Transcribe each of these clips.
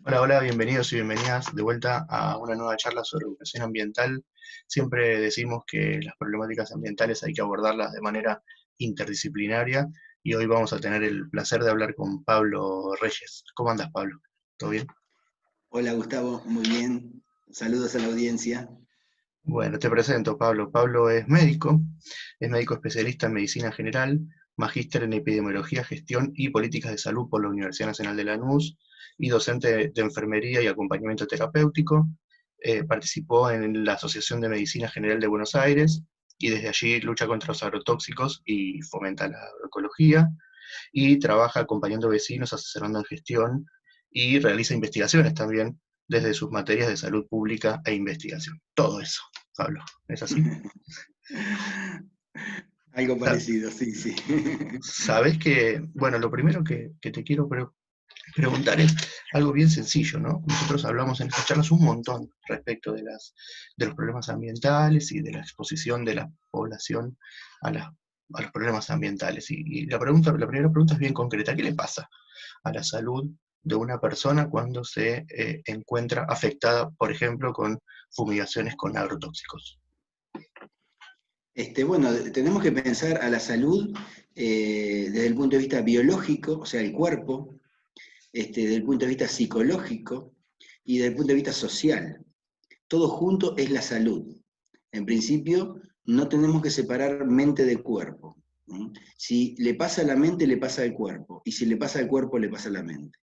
Hola, hola, bienvenidos y bienvenidas de vuelta a una nueva charla sobre educación ambiental. Siempre decimos que las problemáticas ambientales hay que abordarlas de manera interdisciplinaria y hoy vamos a tener el placer de hablar con Pablo Reyes. ¿Cómo andas, Pablo? ¿Todo bien? Hola Gustavo, muy bien. Saludos a la audiencia. Bueno, te presento, Pablo. Pablo es médico especialista en medicina general, magíster en epidemiología, gestión y políticas de salud por la Universidad Nacional de Lanús y docente de enfermería y acompañamiento terapéutico. Participó en la Asociación de Medicina General de Buenos Aires y desde allí lucha contra los agrotóxicos y fomenta la agroecología y trabaja acompañando vecinos, asesorando en gestión y realiza investigaciones también desde sus materias de salud pública e investigación. Todo eso, Pablo, ¿es así? Algo Sa- parecido, sí, sí. Sabes que, bueno, lo primero que te quiero preguntar es algo bien sencillo, ¿no? Nosotros hablamos en estas charlas un montón respecto de los problemas ambientales y de la exposición de la población a, a los problemas ambientales. Y la primera pregunta es bien concreta. ¿Qué le pasa a la salud de una persona cuando se encuentra afectada, por ejemplo, con fumigaciones con agrotóxicos? Bueno, tenemos que pensar a la salud desde el punto de vista biológico, o sea, el cuerpo, desde el punto de vista psicológico y desde el punto de vista social. Todo junto es la salud. En principio, no tenemos que separar mente de cuerpo. Si le pasa a la mente, le pasa al cuerpo. Y si le pasa al cuerpo, le pasa a la mente.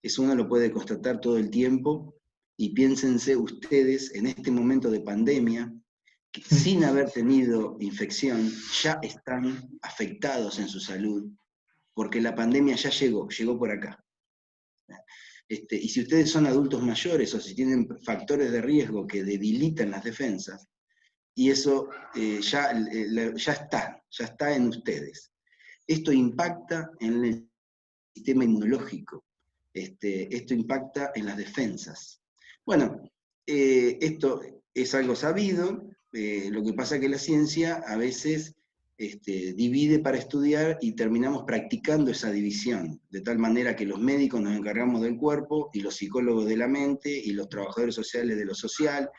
Eso uno lo puede constatar todo el tiempo y piénsense ustedes en este momento de pandemia, que sin haber tenido infección ya están afectados en su salud, porque la pandemia ya llegó por acá. Y si ustedes son adultos mayores o si tienen factores de riesgo que debilitan las defensas, y eso ya está en ustedes. Esto impacta en el sistema inmunológico, esto impacta en las defensas. Bueno, esto es algo sabido, lo que pasa es que la ciencia a veces divide para estudiar y terminamos practicando esa división, de tal manera que los médicos nos encargamos del cuerpo y los psicólogos de la mente y los trabajadores sociales de lo social,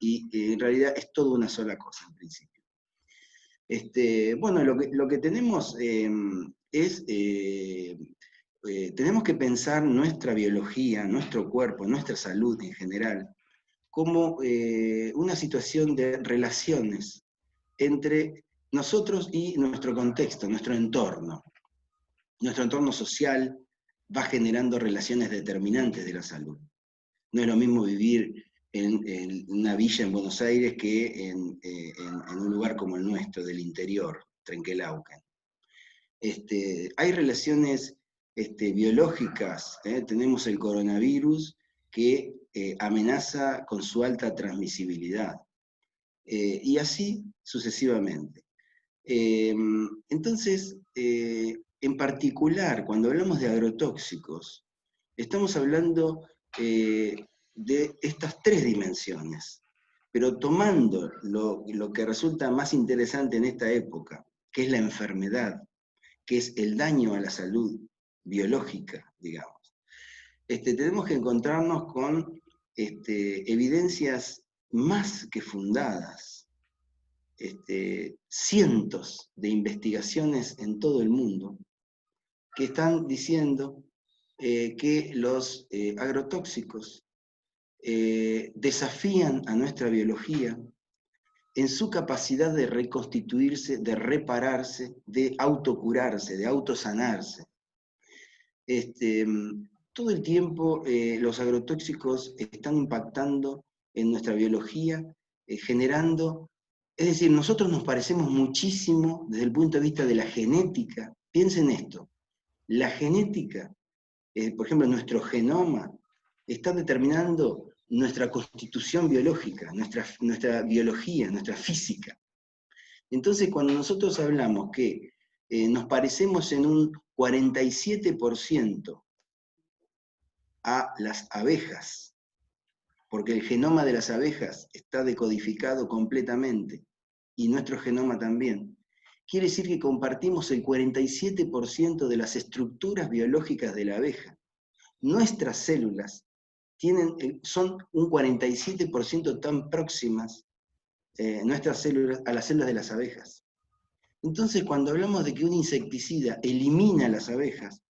y en realidad es toda una sola cosa en principio. Bueno, lo que tenemos tenemos que pensar nuestra biología, nuestro cuerpo, nuestra salud en general, como una situación de relaciones entre nosotros y nuestro contexto, nuestro entorno. Nuestro entorno social va generando relaciones determinantes de la salud. No es lo mismo vivir en una villa en Buenos Aires que en un lugar como el nuestro, del interior, Trenquelauquen. Hay relaciones biológicas, tenemos el coronavirus que amenaza con su alta transmisibilidad, y así sucesivamente. Entonces, en particular, cuando hablamos de agrotóxicos, estamos hablando de estas tres dimensiones, pero tomando lo que resulta más interesante en esta época, que es la enfermedad, que es el daño a la salud biológica, digamos. Tenemos que encontrarnos con evidencias más que fundadas, cientos de investigaciones en todo el mundo que están diciendo que los agrotóxicos desafían a nuestra biología en su capacidad de reconstituirse, de repararse, de autocurarse, de autosanarse. Este, Todo el tiempo los agrotóxicos están impactando en nuestra biología, generando, es decir, nosotros nos parecemos muchísimo desde el punto de vista de la genética. Piensen esto, la genética, por ejemplo, nuestro genoma, está determinando nuestra constitución biológica, nuestra biología, nuestra física. Entonces, cuando nosotros hablamos que nos parecemos en un 47% a las abejas, porque el genoma de las abejas está decodificado completamente, y nuestro genoma también. Quiere decir que compartimos el 47% de las estructuras biológicas de la abeja. Nuestras células son un 47% tan próximas nuestras células a las células de las abejas. Entonces, cuando hablamos de que un insecticida elimina las abejas,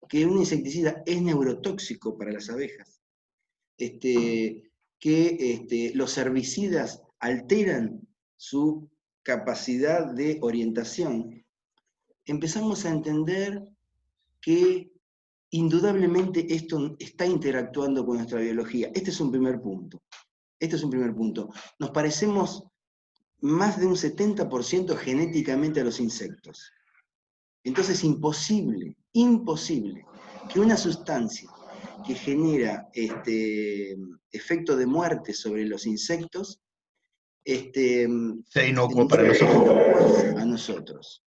que un insecticida es neurotóxico para las abejas, que los herbicidas alteran su capacidad de orientación, empezamos a entender que indudablemente esto está interactuando con nuestra biología. Este es un primer punto. Nos parecemos más de un 70% genéticamente a los insectos. Entonces, imposible que una sustancia que genera efecto de muerte sobre los insectos sea inocuo para nosotros. A nosotros.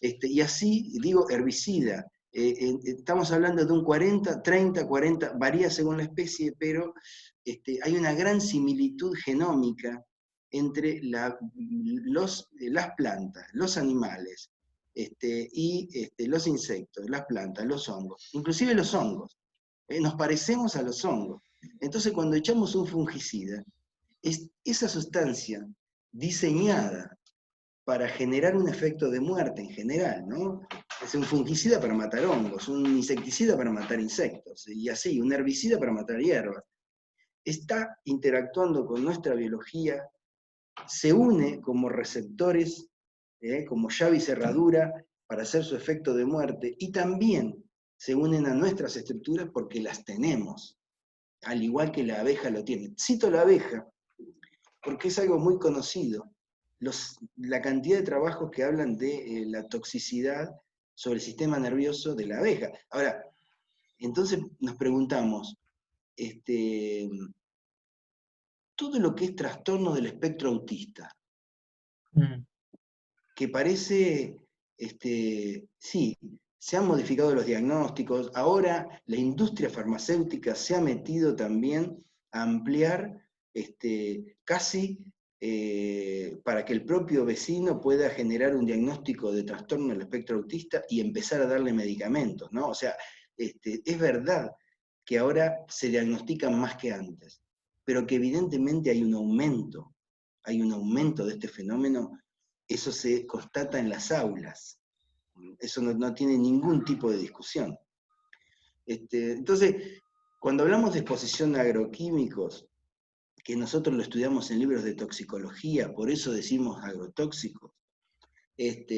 Y así, digo, herbicida. Estamos hablando de un 40, 30, 40, varía según la especie, pero hay una gran similitud genómica entre las plantas, los animales, y los insectos, las plantas, los hongos, inclusive los hongos. Nos parecemos a los hongos. Entonces, cuando echamos un fungicida, es esa sustancia diseñada para generar un efecto de muerte en general, ¿no? Es un fungicida para matar hongos, un insecticida para matar insectos, y así, un herbicida para matar hierbas. Está interactuando con nuestra biología, se une como receptores, como llave y cerradura, para hacer su efecto de muerte, y también se unen a nuestras estructuras porque las tenemos, al igual que la abeja lo tiene. Cito la abeja porque es algo muy conocido. La cantidad de trabajos que hablan de la toxicidad sobre el sistema nervioso de la abeja. Ahora, entonces nos preguntamos, todo lo que es trastorno del espectro autista, que parece, sí, se han modificado los diagnósticos, ahora la industria farmacéutica se ha metido también a ampliar casi para que el propio vecino pueda generar un diagnóstico de trastorno del espectro autista y empezar a darle medicamentos, ¿no? O sea, es verdad que ahora se diagnostican más que antes, pero que evidentemente hay un aumento de este fenómeno. Eso se constata en las aulas, eso no tiene ningún tipo de discusión. Entonces, cuando hablamos de exposición a agroquímicos, que nosotros lo estudiamos en libros de toxicología, por eso decimos agrotóxicos,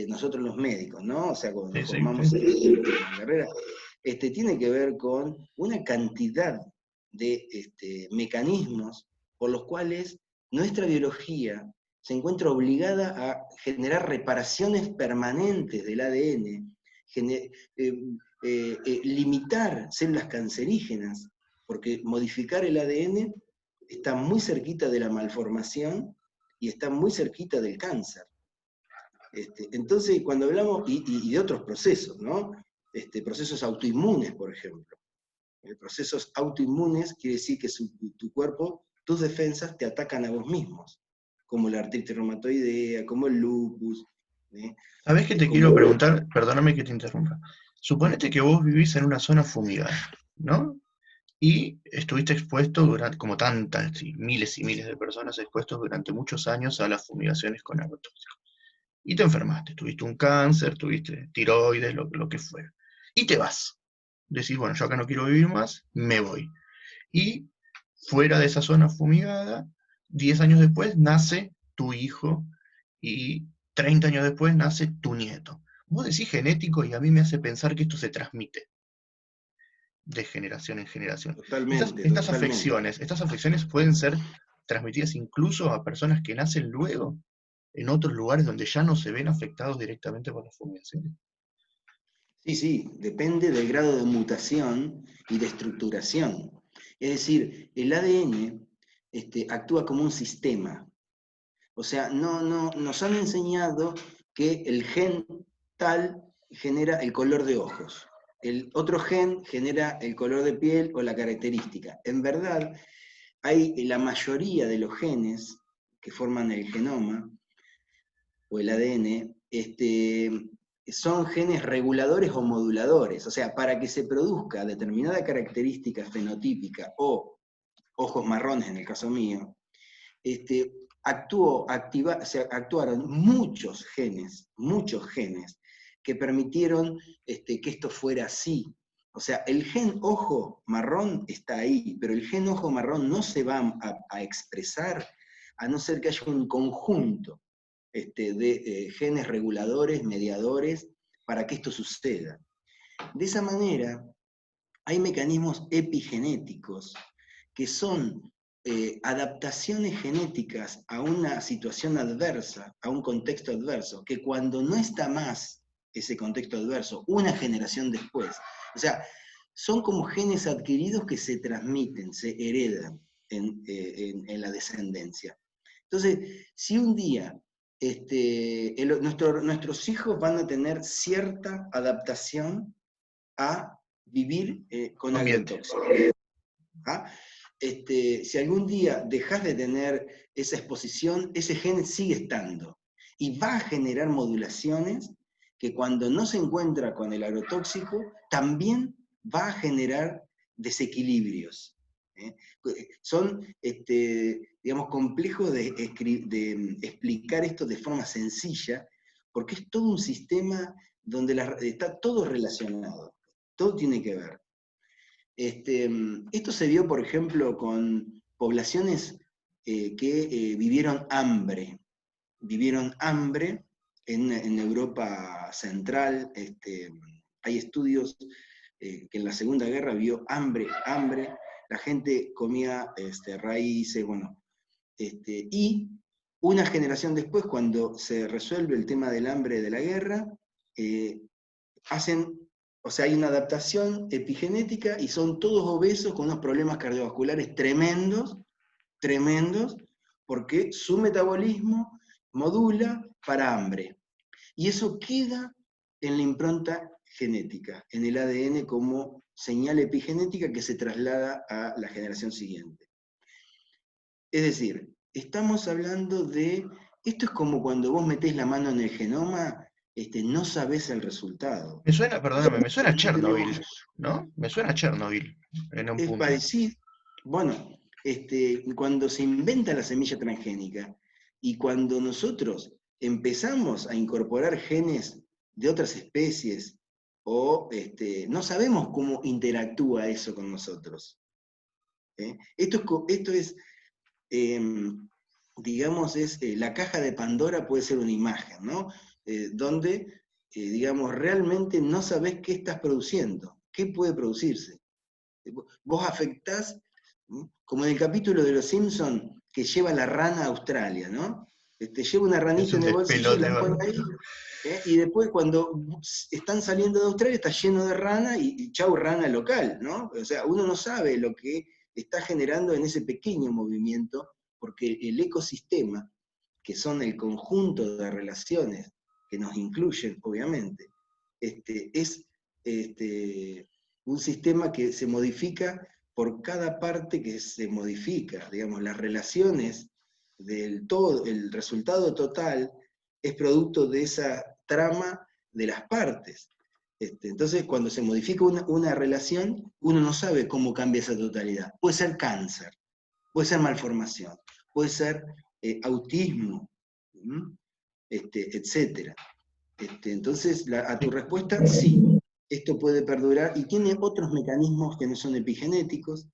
nosotros los médicos, ¿no? O sea, cuando nos formamos en la carrera, tiene que ver con una cantidad de mecanismos por los cuales nuestra biología se encuentra obligada a generar reparaciones permanentes del ADN, limitar células cancerígenas, porque modificar el ADN está muy cerquita de la malformación y está muy cerquita del cáncer. Entonces, cuando hablamos, y de otros procesos, ¿no? Procesos autoinmunes, por ejemplo. Procesos autoinmunes quiere decir que tu cuerpo, tus defensas te atacan a vos mismos, como la artritis reumatoidea, como el lupus. ¿Sabés qué te quiero preguntar? Perdóname que te interrumpa. Suponete que vos vivís en una zona fumigada, ¿no? Y estuviste expuesto durante, como tantas y miles de personas expuestos durante muchos años a las fumigaciones con agrotóxicos. Y te enfermaste, tuviste un cáncer, tuviste tiroides, lo que fuera. Y te vas. Decís, bueno, yo acá no quiero vivir más, me voy. Y fuera de esa zona fumigada, 10 años después nace tu hijo y 30 años después nace tu nieto. Vos decís genético y a mí me hace pensar que esto se transmite de generación en generación. Totalmente, Estas totalmente. afecciones pueden ser transmitidas incluso a personas que nacen luego en otros lugares donde ya no se ven afectados directamente por las fumigaciones. Sí, depende del grado de mutación y de estructuración. Es decir, el ADN actúa como un sistema. O sea, nos han enseñado que el gen tal genera el color de ojos. El otro gen genera el color de piel o la característica. En verdad, la mayoría de los genes que forman el genoma o el ADN son genes reguladores o moduladores. O sea, para que se produzca determinada característica fenotípica o ojos marrones en el caso mío, se actuaron muchos genes que permitieron que esto fuera así. O sea, el gen ojo marrón está ahí, pero el gen ojo marrón no se va a expresar a no ser que haya un conjunto de genes reguladores, mediadores, para que esto suceda. De esa manera, hay mecanismos epigenéticos que son adaptaciones genéticas a una situación adversa, a un contexto adverso, que cuando no está más ese contexto adverso, una generación después, o sea, son como genes adquiridos que se transmiten, se heredan en la descendencia. Entonces, si un día nuestros hijos van a tener cierta adaptación a vivir con agrotóxicos. ¿Ah? Si algún día dejas de tener esa exposición, ese gen sigue estando y va a generar modulaciones que cuando no se encuentra con el agrotóxico, también va a generar desequilibrios. Son, digamos, complejos de explicar esto de forma sencilla, porque es todo un sistema donde está todo relacionado, todo tiene que ver. Esto se vio, por ejemplo, con poblaciones que vivieron hambre en Europa Central. Hay estudios que en la Segunda Guerra vio hambre, la gente comía raíces, bueno, y una generación después, cuando se resuelve el tema del hambre de la guerra, o sea, hay una adaptación epigenética y son todos obesos con unos problemas cardiovasculares tremendos, porque su metabolismo modula para hambre. Y eso queda en la impronta genética, en el ADN como señal epigenética que se traslada a la generación siguiente. Es decir, estamos hablando de, esto es como cuando vos metés la mano en el genoma, no sabés el resultado. Me suena, perdóname, me suena a Tenemos, Chernobyl, ¿no? Me suena a Chernobyl en un es punto. parecido, bueno, cuando se inventa la semilla transgénica y cuando nosotros empezamos a incorporar genes de otras especies, o no sabemos cómo interactúa eso con nosotros. Esto es digamos, la caja de Pandora puede ser una imagen, ¿no? Donde, digamos, realmente no sabés qué estás produciendo, qué puede producirse. Vos afectás, ¿no? Como en el capítulo de Los Simpson que lleva la rana a Australia, ¿no? Lleva una Es ranita un en el bolsillo y despelote. la pone ahí, y después cuando están saliendo de Australia está lleno de rana y chau rana local, ¿no? O sea, uno no sabe lo que está generando en ese pequeño movimiento, porque el ecosistema, que son el conjunto de relaciones que nos incluyen, obviamente, es un sistema que se modifica por cada parte que se modifica. Digamos, las relaciones del todo, el resultado total es producto de esa trama de las partes. Entonces, cuando se modifica una relación, uno no sabe cómo cambia esa totalidad. Puede ser cáncer, puede ser malformación, puede ser autismo, etc. Entonces, a tu respuesta, sí, esto puede perdurar y tiene otros mecanismos que no son epigenéticos.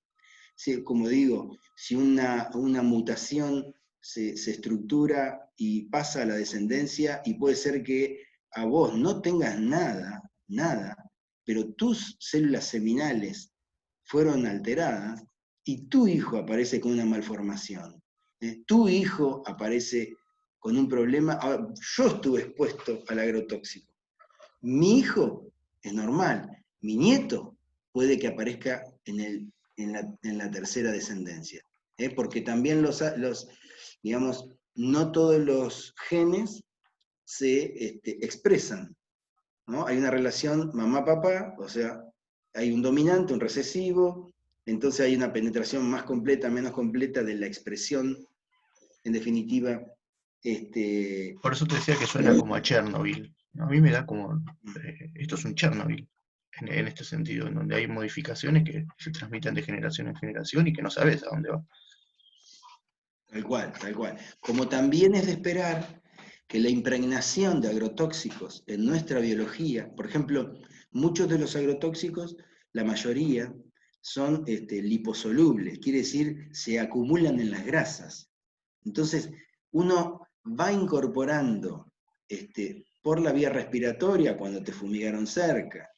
Como digo, si una mutación se estructura y pasa a la descendencia, y puede ser que a vos no tengas nada, pero tus células seminales fueron alteradas, y tu hijo aparece con una malformación. Tu hijo aparece con un problema. Ahora, yo estuve expuesto al agrotóxico. Mi hijo es normal. Mi nieto puede que aparezca en la tercera descendencia. Porque también digamos, no todos los genes se expresan, ¿no? Hay una relación mamá-papá, o sea, hay un dominante, un recesivo, entonces hay una penetración más completa, menos completa de la expresión, en definitiva. Por eso te decía que suena como a Chernobyl. A mí me da como, esto es un Chernobyl, en este sentido, en donde hay modificaciones que se transmiten de generación en generación y que no sabes a dónde va. Tal cual, tal cual. Como también es de esperar que la impregnación de agrotóxicos en nuestra biología, por ejemplo, muchos de los agrotóxicos, la mayoría, son liposolubles, quiere decir, se acumulan en las grasas. Entonces, uno va incorporando por la vía respiratoria cuando te fumigaron cerca,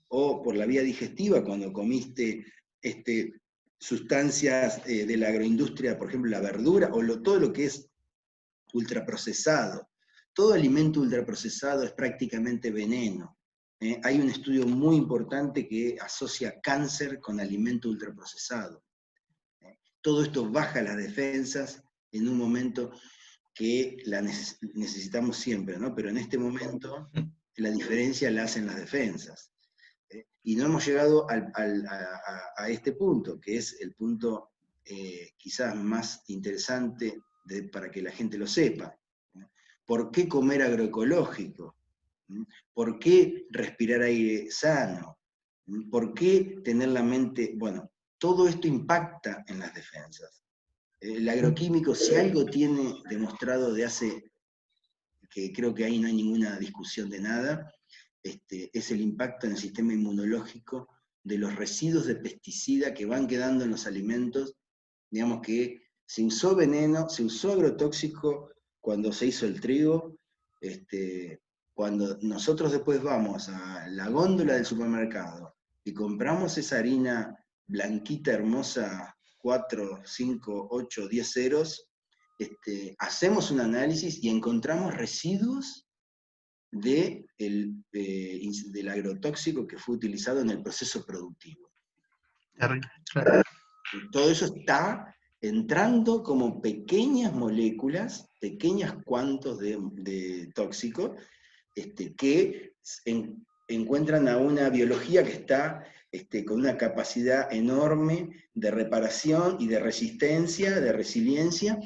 o por la vía digestiva cuando comiste sustancias de la agroindustria, por ejemplo, la verdura, o todo lo que es ultraprocesado. Todo alimento ultraprocesado es prácticamente veneno. Hay un estudio muy importante que asocia cáncer con alimento ultraprocesado. Todo esto baja las defensas en un momento que la necesitamos siempre, ¿no? Pero en este momento la diferencia la hacen las defensas. Y no hemos llegado a este punto, que es el punto quizás más interesante para que la gente lo sepa. ¿Por qué comer agroecológico? ¿Por qué respirar aire sano? ¿Por qué tener la mente? Bueno, todo esto impacta en las defensas. El agroquímico, si algo tiene demostrado de hace, que creo que ahí no hay ninguna discusión de nada, es el impacto en el sistema inmunológico de los residuos de pesticida que van quedando en los alimentos. Digamos que se usó veneno, se usó agrotóxico cuando se hizo el trigo. Cuando nosotros después vamos a la góndola del supermercado y compramos esa harina blanquita, hermosa, 4, 5, 8, 10 ceros, hacemos un análisis y encontramos residuos del agrotóxico que fue utilizado en el proceso productivo. Claro. Todo eso está entrando como pequeñas moléculas, pequeños cuantos de tóxico, que encuentran a una biología que está con una capacidad enorme de reparación y de resistencia, de resiliencia,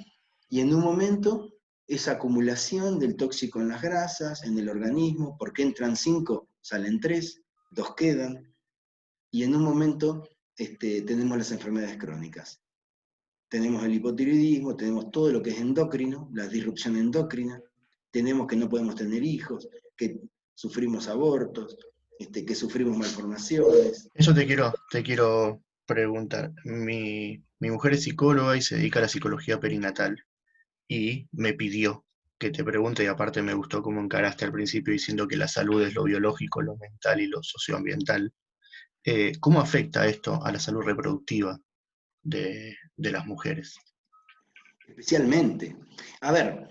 y en un momento esa acumulación del tóxico en las grasas, en el organismo, porque entran 5, salen 3, 2 quedan, y en un momento tenemos las enfermedades crónicas. Tenemos el hipotiroidismo, tenemos todo lo que es endocrino, la disrupción endocrina, tenemos que no podemos tener hijos, que sufrimos abortos, que sufrimos malformaciones. Eso te quiero preguntar. Mi mujer es psicóloga y se dedica a la psicología perinatal. Y me pidió que te pregunte, y aparte me gustó cómo encaraste al principio diciendo que la salud es lo biológico, lo mental y lo socioambiental. ¿Cómo afecta esto a la salud reproductiva de las mujeres? Especialmente. A ver,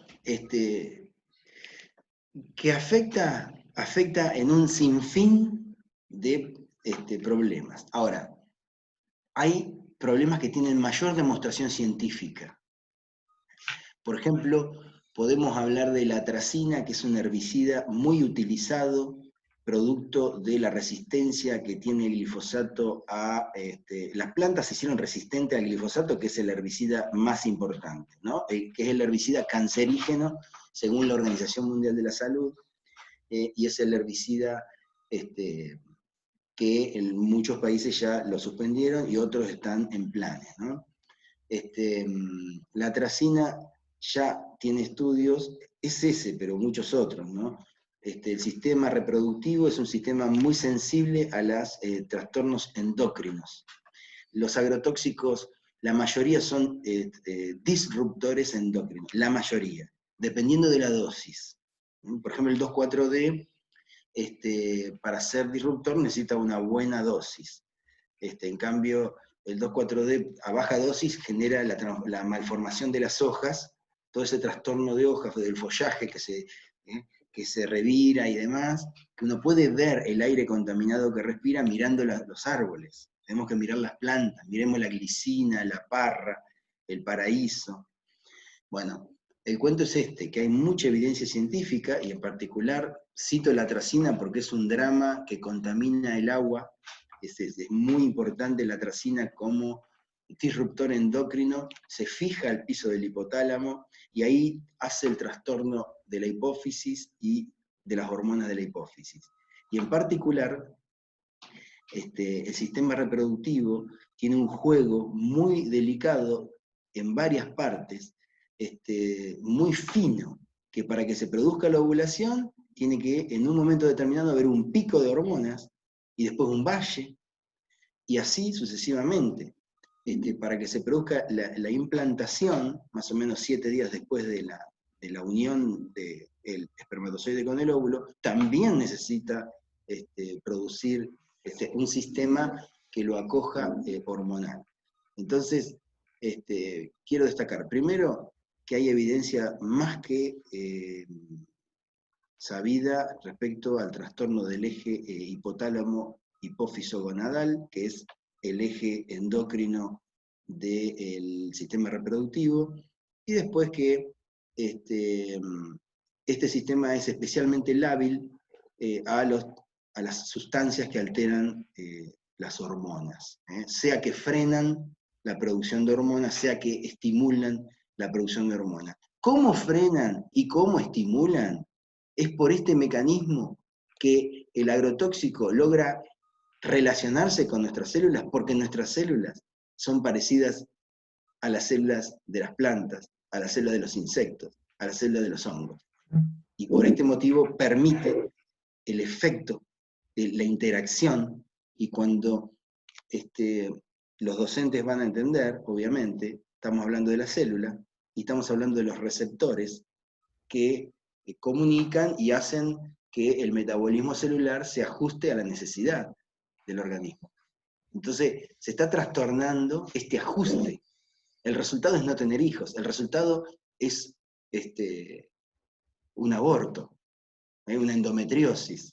que afecta en un sinfín de problemas. Ahora, hay problemas que tienen mayor demostración científica. Por ejemplo, podemos hablar de la atracina, que es un herbicida muy utilizado, producto de la resistencia que tiene el glifosato a... las plantas se hicieron resistentes al glifosato, que es el herbicida más importante, ¿no? Que es el herbicida cancerígeno, según la Organización Mundial de la Salud, y es el herbicida que en muchos países ya lo suspendieron y otros están en planes, ¿no? La atracina ya tiene estudios, es ese, pero muchos otros, ¿no? El sistema reproductivo es un sistema muy sensible a los trastornos endócrinos. Los agrotóxicos, la mayoría son disruptores endocrinos, la mayoría, dependiendo de la dosis. Por ejemplo, el 2,4-D, para ser disruptor necesita una buena dosis. En cambio, el 2,4-D a baja dosis genera la malformación de las hojas, todo ese trastorno de hojas, del follaje que se revira y demás, que uno puede ver el aire contaminado que respira mirando los árboles. Tenemos que mirar las plantas, miremos la glicina, la parra, el paraíso. Bueno, el cuento es que hay mucha evidencia científica, y en particular cito la atracina porque es un drama que contamina el agua. Es muy importante la atracina como disruptor endocrino, se fija al piso del hipotálamo y ahí hace el trastorno de la hipófisis y de las hormonas de la hipófisis. Y en particular, el sistema reproductivo tiene un juego muy delicado en varias partes, muy fino, que para que se produzca la ovulación tiene que en un momento determinado haber un pico de hormonas y después un valle, y así sucesivamente. Para que se produzca la implantación, más o menos 7 días después de la unión del espermatozoide con el óvulo, también necesita producir un sistema que lo acoja hormonal. Entonces, quiero destacar, primero, que hay evidencia más que sabida respecto al trastorno del eje hipotálamo-hipófiso-gonadal, que es el eje endocrino del sistema reproductivo, y después que este sistema es especialmente lábil a las sustancias que alteran las hormonas, sea que frenan la producción de hormonas, sea que estimulan la producción de hormonas. ¿Cómo frenan y cómo estimulan? Es por este mecanismo que el agrotóxico logra relacionarse con nuestras células, porque nuestras células son parecidas a las células de las plantas, a las células de los insectos, a las células de los hongos. Y por este motivo permite el efecto de la interacción, y cuando los docentes van a entender, obviamente, estamos hablando de la célula, y estamos hablando de los receptores que comunican y hacen que el metabolismo celular se ajuste a la necesidad del organismo. Entonces, se está trastornando este ajuste. El resultado es no tener hijos, el resultado es un aborto, una endometriosis,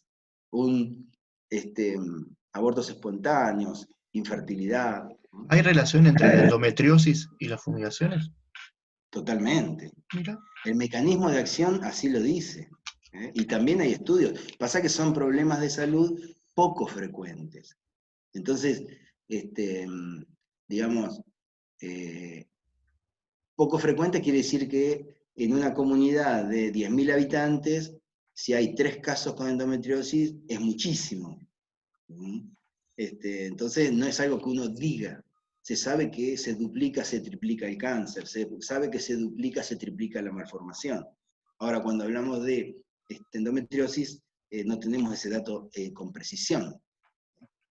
abortos espontáneos, infertilidad. ¿Hay relación entre la endometriosis y las fumigaciones? Totalmente. Mira. El mecanismo de acción así lo dice. Y también hay estudios. Pasa que son problemas de salud poco frecuentes. Entonces, digamos, poco frecuente quiere decir que en una comunidad de 10.000 habitantes, si hay 3 casos con endometriosis, es muchísimo. Entonces, no es algo que uno diga. Se sabe que se duplica, se triplica el cáncer, se sabe que se duplica, se triplica la malformación. Ahora, cuando hablamos de endometriosis, no tenemos ese dato con precisión.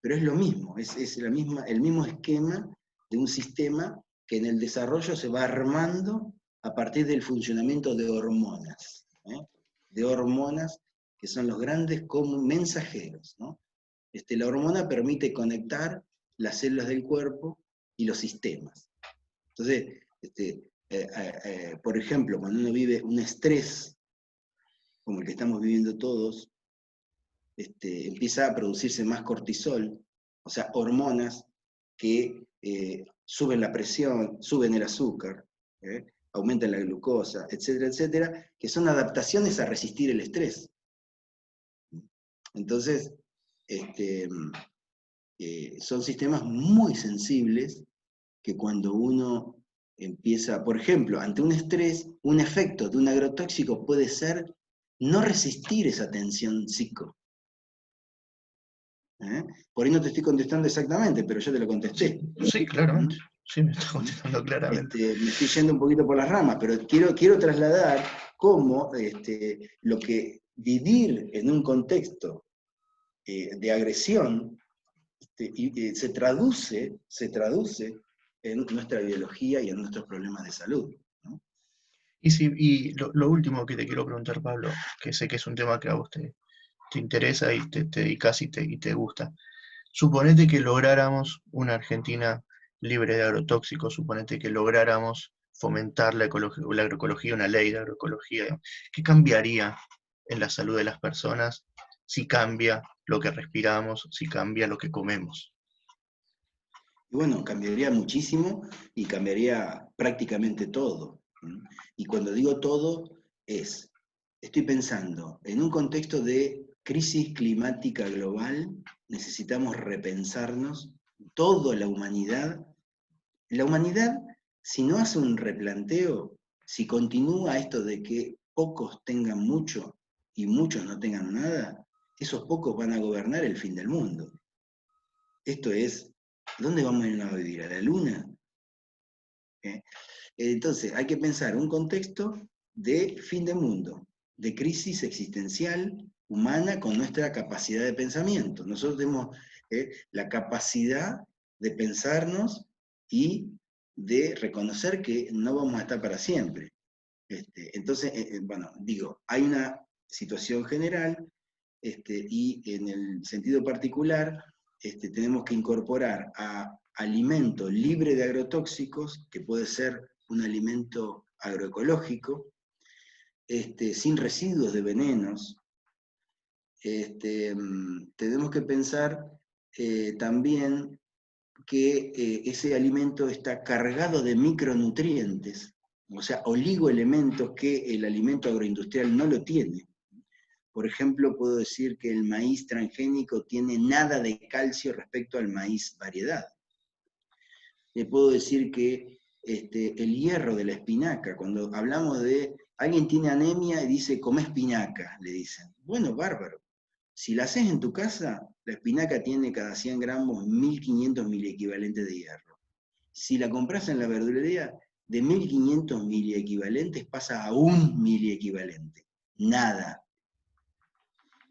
Pero es lo mismo, es el mismo esquema de un sistema que en el desarrollo se va armando a partir del funcionamiento de hormonas. De hormonas que son los grandes mensajeros, ¿no? La hormona permite conectar las células del cuerpo y los sistemas. Entonces, por ejemplo, cuando uno vive un estrés, como el que estamos viviendo todos, empieza a producirse más cortisol, o sea, hormonas que suben la presión, suben el azúcar, aumentan la glucosa, etcétera, etcétera, que son adaptaciones a resistir el estrés. Entonces, son sistemas muy sensibles que cuando uno empieza, por ejemplo, ante un estrés, un efecto de un agrotóxico puede ser no resistir esa tensión psico. Por ahí no te estoy contestando exactamente, pero yo te lo contesté. Sí, claramente. Sí, me está contestando claramente. Me estoy yendo un poquito por las ramas, pero quiero trasladar cómo lo que vivir en un contexto de agresión se traduce en nuestra biología y en nuestros problemas de salud, ¿no? Y lo último que te quiero preguntar, Pablo, que sé que es un tema que a vos te interesa y te dedicas y te gusta. Suponete que lográramos una Argentina libre de agrotóxicos, suponete que lográramos fomentar la agroecología, una ley de agroecología. ¿Qué cambiaría en la salud de las personas si cambia lo que respiramos, si cambia lo que comemos? Y bueno, cambiaría muchísimo y cambiaría prácticamente todo. Y cuando digo todo, estoy pensando, en un contexto de crisis climática global, necesitamos repensarnos, toda la humanidad. La humanidad, si no hace un replanteo, si continúa esto de que pocos tengan mucho y muchos no tengan nada, esos pocos van a gobernar el fin del mundo. Esto es, ¿dónde vamos a ir a vivir? ¿A la luna? ¿Eh? Entonces, hay que pensar un contexto de fin de mundo, de crisis existencial humana con nuestra capacidad de pensamiento. Nosotros tenemos la capacidad de pensarnos y de reconocer que no vamos a estar para siempre. Entonces, bueno, digo, hay una situación general y en el sentido particular tenemos que incorporar a alimento libre de agrotóxicos, que puede ser un alimento agroecológico, sin residuos de venenos. Tenemos que pensar también que ese alimento está cargado de micronutrientes, o sea, oligoelementos que el alimento agroindustrial no lo tiene. Por ejemplo, puedo decir que el maíz transgénico tiene nada de calcio respecto al maíz variedad. Le puedo decir que el hierro de la espinaca, cuando hablamos de alguien tiene anemia y dice, come espinaca, le dicen. Bueno, bárbaro. Si la haces en tu casa, la espinaca tiene cada 100 gramos 1500 miliequivalentes de hierro. Si la compras en la verdulería, de 1500 miliequivalentes pasa a 1 miliequivalente. Nada.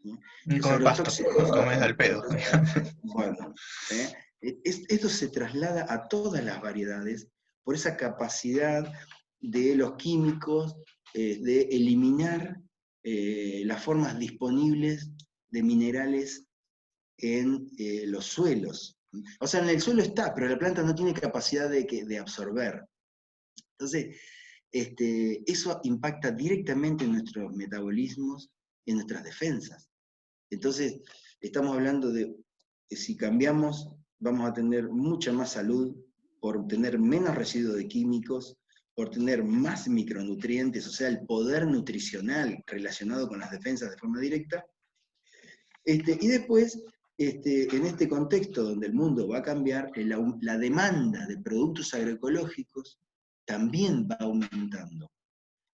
Y Los come pasto, agrotóxicos, comes al pedo. bueno, esto se traslada a todas las variedades por esa capacidad de los químicos de eliminar las formas disponibles de minerales en los suelos. O sea, en el suelo está, pero la planta no tiene capacidad de absorber. Entonces, eso impacta directamente en nuestros metabolismos, en nuestras defensas. Entonces, estamos hablando de que si cambiamos, vamos a tener mucha más salud, por tener menos residuos de químicos, por tener más micronutrientes, o sea, el poder nutricional relacionado con las defensas de forma directa. Y después, en este contexto donde el mundo va a cambiar, la demanda de productos agroecológicos también va aumentando.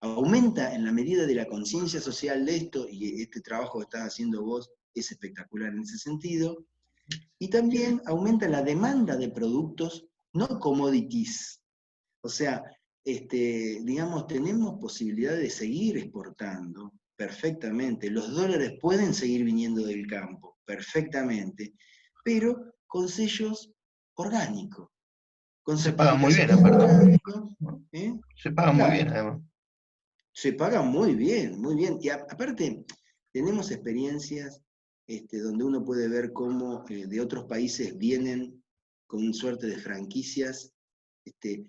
Aumenta en la medida de la conciencia social de esto, y este trabajo que estás haciendo vos es espectacular en ese sentido, y también aumenta la demanda de productos no commodities. O sea, digamos, tenemos posibilidad de seguir exportando perfectamente. Los dólares pueden seguir viniendo del campo perfectamente, pero con sellos orgánicos, con Se paga muy bien, certificaciones aparte. orgánicas. Se paga muy bien, Claro, además. se paga muy bien, muy bien. Y aparte, tenemos experiencias donde uno puede ver cómo de otros países vienen con suerte de franquicias,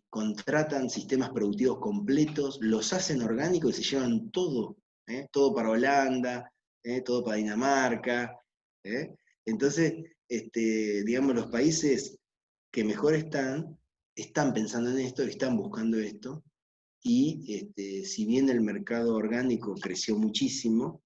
contratan sistemas productivos completos, los hacen orgánicos y se llevan todo, todo para Holanda, todo para Dinamarca. ¿eh? Entonces, digamos, los países que mejor están pensando en esto, están buscando esto, y si bien el mercado orgánico creció muchísimo,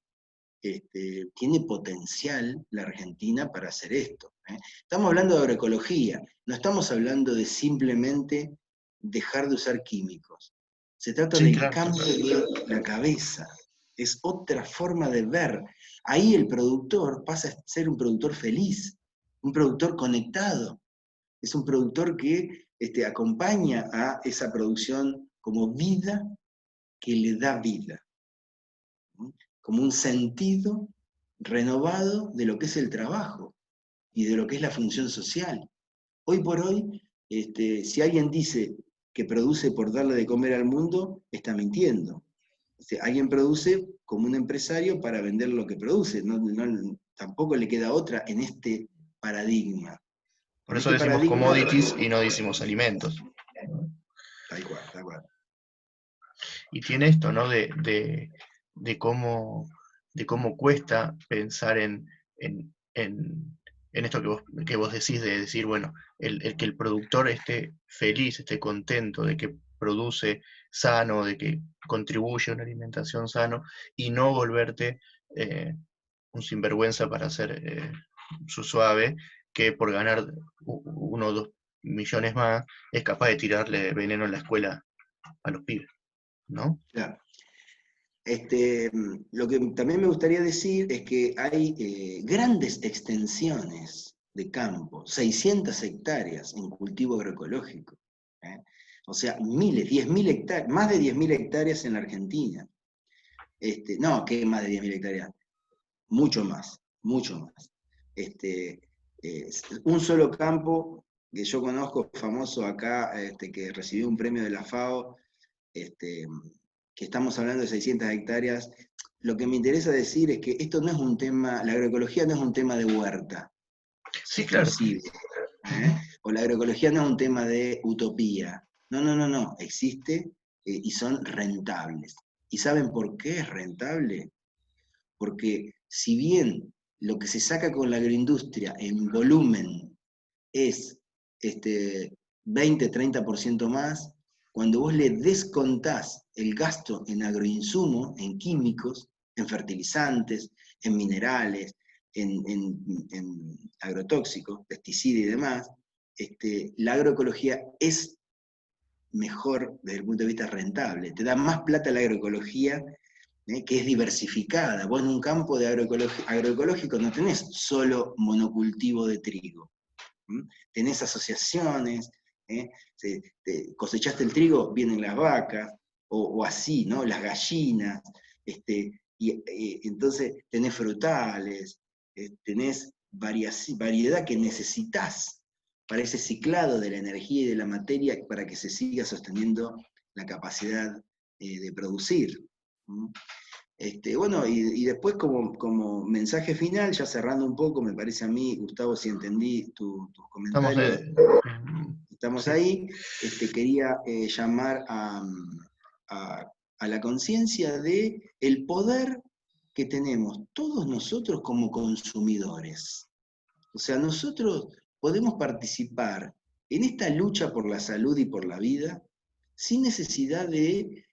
tiene potencial la Argentina para hacer esto. Estamos hablando de agroecología, no estamos hablando de simplemente dejar de usar químicos. Se trata Sí, del claro, cambio total. de la cabeza, es otra forma de ver. Ahí el productor pasa a ser un productor feliz, un productor conectado, es un productor que acompaña a esa producción como vida que le da vida, ¿no? Como un sentido renovado de lo que es el trabajo y de lo que es la función social. Hoy por hoy, si alguien dice que produce por darle de comer al mundo, está mintiendo. Alguien produce como un empresario para vender lo que produce, tampoco le queda otra en este paradigma. Por En eso este decimos paradigma, commodities y no decimos alimentos. tal cual, tal cual. Y tiene esto, ¿no? De cómo, de cómo cuesta pensar en esto que vos decís, de decir, bueno, el que el productor esté feliz, esté contento de que produce sano, de que contribuye a una alimentación sano, y no volverte un sinvergüenza para hacer su suave, que por ganar 1 o 2 millones más es capaz de tirarle veneno en la escuela a los pibes, ¿no? Claro. Lo que también me gustaría decir es que hay grandes extensiones de campo, 600 hectáreas en cultivo agroecológico. ¿Eh? O sea, miles, 10.000 hectáreas, más de 10.000 hectáreas en la Argentina. No, que más de 10.000 hectáreas, mucho más, mucho más. Un solo campo que yo conozco, famoso acá, que recibió un premio de la FAO, que estamos hablando de 600 hectáreas, lo que me interesa decir es que esto no es un tema, la agroecología no es un tema de huerta Sí, claro. exclusivo, o la agroecología no es un tema de utopía. No, no, no, no, existe y son rentables. ¿Y saben por qué es rentable? Porque si bien lo que se saca con la agroindustria en volumen es 20-30% más, cuando vos le descontás el gasto en agroinsumo, en químicos, en fertilizantes, en minerales, en agrotóxicos, pesticidas y demás, la agroecología es mejor desde el punto de vista rentable. Te da más plata la agroecología, que es diversificada. Vos en un campo de agroecológico no tenés solo monocultivo de trigo. Tenés asociaciones, cosechaste el trigo, vienen las vacas, o así, ¿no? Las gallinas, entonces tenés frutales, tenés variedad que necesitas para ese ciclado de la energía y de la materia para que se siga sosteniendo la capacidad de producir. Bueno, y después como mensaje final, ya cerrando un poco, me parece a mí, Gustavo, si entendí tus Estamos comentarios, estamos sí. ahí, quería llamar a la conciencia de el poder que tenemos todos nosotros como consumidores. O sea, nosotros podemos participar en esta lucha por la salud y por la vida sin necesidad de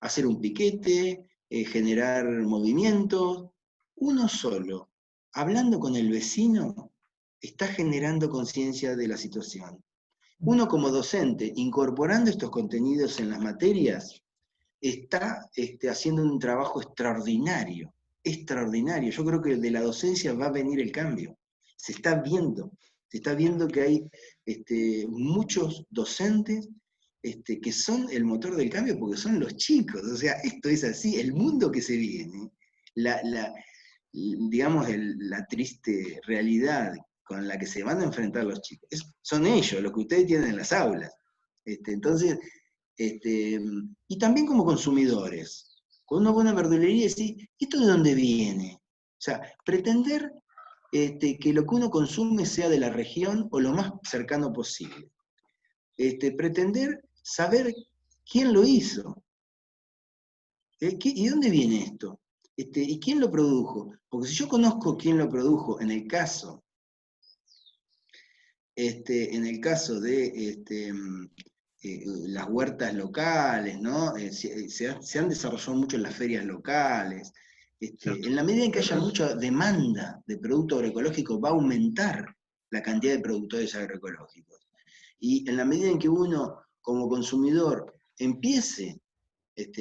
hacer un piquete, generar movimientos. Uno solo, hablando con el vecino, está generando conciencia de la situación. Uno como docente, incorporando estos contenidos en las materias, está haciendo un trabajo extraordinario, extraordinario. Yo creo que de la docencia va a venir el cambio. Se está viendo que hay muchos docentes que son el motor del cambio porque son los chicos. O sea, esto es así, el mundo que se viene, digamos, la triste realidad con la que se van a enfrentar los chicos, son ellos, los que ustedes tienen en las aulas. Entonces, y también como consumidores, con una buena verdulería, decir, ¿esto de dónde viene? O sea, pretender que lo que uno consume sea de la región o lo más cercano posible. Pretender saber quién lo hizo. ¿Y dónde viene esto? ¿Y quién lo produjo? Porque si yo conozco quién lo produjo, en el caso de las huertas locales, ¿no? Se han desarrollado mucho en las ferias locales. En la medida en que haya mucha demanda de producto agroecológico, va a aumentar la cantidad de productores agroecológicos. Y en la medida en que uno, como consumidor, empiece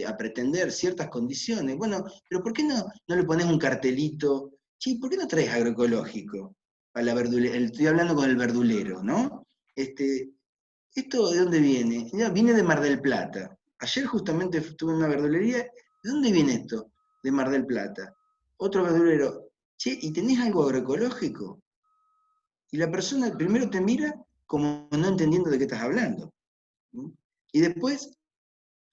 a pretender ciertas condiciones, bueno, pero ¿por qué no le pones un cartelito? Sí, ¿por qué no traes agroecológico a la verdulería? Estoy hablando con el verdulero, ¿no? ¿Esto de dónde viene? Ya, viene de Mar del Plata. Ayer justamente estuve en una verdulería. ¿De dónde viene esto? De Mar del Plata. Otro verdulero. Che, ¿y tenés algo agroecológico? Y la persona primero te mira como no entendiendo de qué estás hablando. Y después,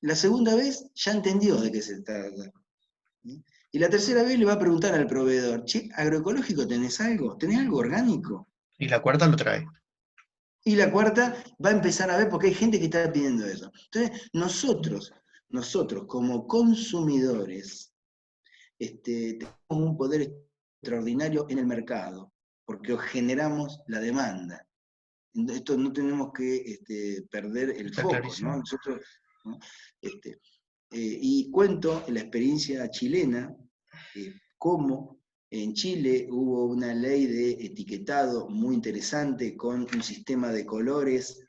la segunda vez, ya entendió de qué se trata. Y la tercera vez le va a preguntar al proveedor, che, ¿agroecológico tenés algo? ¿Tenés algo orgánico? Y la cuarta lo trae. Y la cuarta va a empezar a ver porque hay gente que está pidiendo eso. Entonces, nosotros como consumidores, tenemos un poder extraordinario en el mercado, porque generamos la demanda. Esto no tenemos que perder el Está foco, clarísimo. ¿no? Nosotros, ¿no? Y cuento la experiencia chilena, cómo en Chile hubo una ley de etiquetado muy interesante con un sistema de colores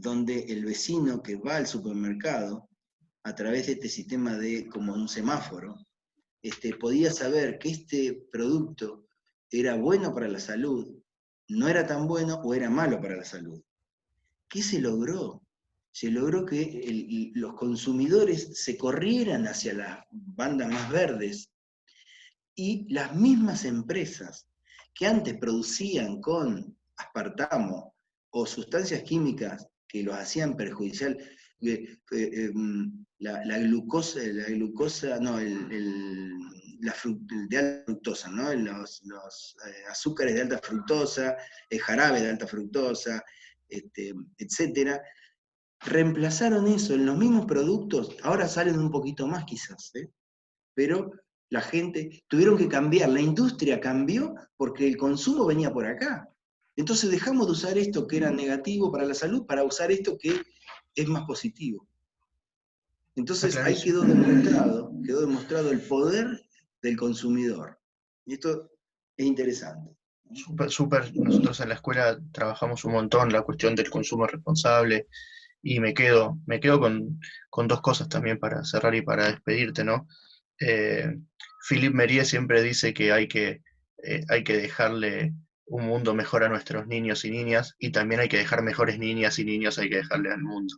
donde el vecino que va al supermercado a través de este sistema de como un semáforo, podía saber que este producto era bueno para la salud, no era tan bueno o era malo para la salud. ¿Qué se logró? Se logró que los consumidores se corrieran hacia las bandas más verdes y las mismas empresas que antes producían con aspartamo o sustancias químicas que los hacían perjudicial, la glucosa, no, de alta fructosa, ¿no? Los azúcares de alta fructosa, el jarabe de alta fructosa, etcétera, reemplazaron eso en los mismos productos, ahora salen un poquito más quizás, pero la gente, tuvieron que cambiar, la industria cambió porque el consumo venía por acá. Entonces dejamos de usar esto que era negativo para la salud para usar esto que es más positivo. Entonces ahí quedó demostrado el poder del consumidor. Y esto es interesante. Súper, nosotros en la escuela trabajamos un montón la cuestión del consumo responsable y me quedo con dos cosas también para cerrar y para despedirte, ¿no? Philippe Merier siempre dice que hay que dejarle un mundo mejor a nuestros niños y niñas y también hay que dejar mejores niñas y niños, hay que dejarle al mundo,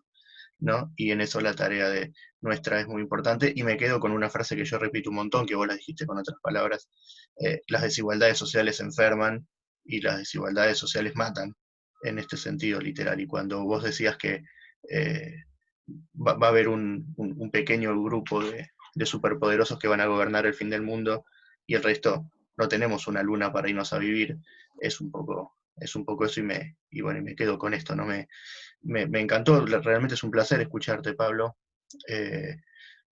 ¿no? Y en eso la tarea de nuestra es muy importante y me quedo con una frase que yo repito un montón, que vos la dijiste con otras palabras, las desigualdades sociales enferman y las desigualdades sociales matan, en este sentido literal. Y cuando vos decías que eh, va a haber un pequeño grupo de superpoderosos que van a gobernar el fin del mundo y el resto no tenemos una luna para irnos a vivir, es un poco eso y bueno, y me quedo con esto, ¿no? Me encantó, realmente es un placer escucharte, Pablo. Eh,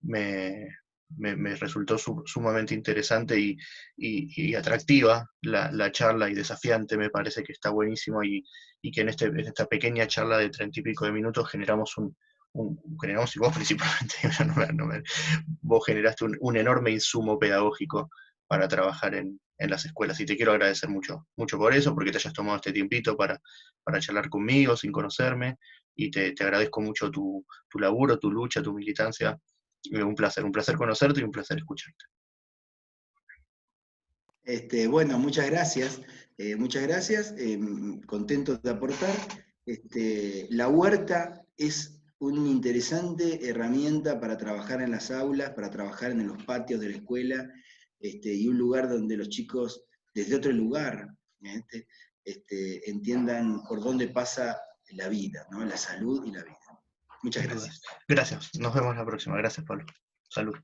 me, me resultó sumamente interesante y atractiva la charla y desafiante, me parece que está buenísimo y que en esta pequeña charla de 30 y pico de minutos generamos generamos, y vos principalmente, vos generaste un enorme insumo pedagógico para trabajar en las escuelas. Y te quiero agradecer mucho, mucho por eso, porque te hayas tomado este tiempito para charlar conmigo sin conocerme, y te agradezco mucho tu laburo, tu lucha, tu militancia. Un placer conocerte y un placer escucharte. Bueno, muchas gracias, contento de aportar. La huerta es una interesante herramienta para trabajar en las aulas, para trabajar en los patios de la escuela, y un lugar donde los chicos, desde otro lugar, entiendan por dónde pasa la vida, ¿no? La salud y la vida. Muchas gracias. Gracias. Nos vemos la próxima. Gracias, Pablo. Salud.